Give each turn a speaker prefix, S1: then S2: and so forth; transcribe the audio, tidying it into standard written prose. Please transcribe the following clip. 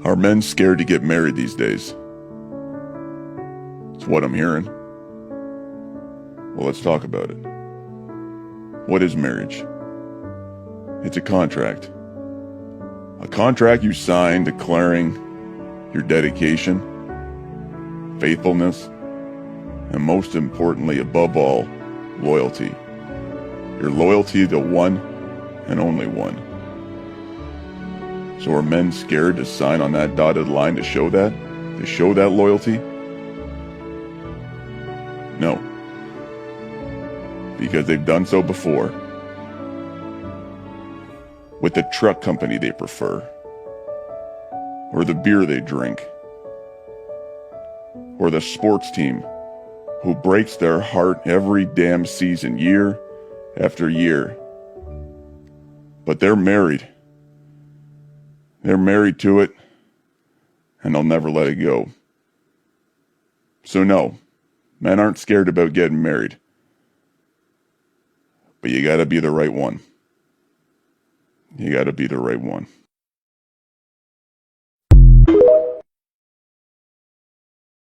S1: Are men scared to get married these days? It's what I'm hearing. Well, let's talk about it. What is marriage? It's a contract. A contract you sign declaring your dedication, faithfulness, and most importantly, above all, loyalty. Your loyalty to one and only one. So are men scared to sign on that dotted line to show that? To show that loyalty? No. Because they've done so before. With the truck company they prefer. Or the beer they drink. Or the sports team who breaks their heart every damn season, year after year. But they're married. They're married to it, and they'll never let it go. So no, men aren't scared about getting married. But you gotta be the right one. You gotta be the right one.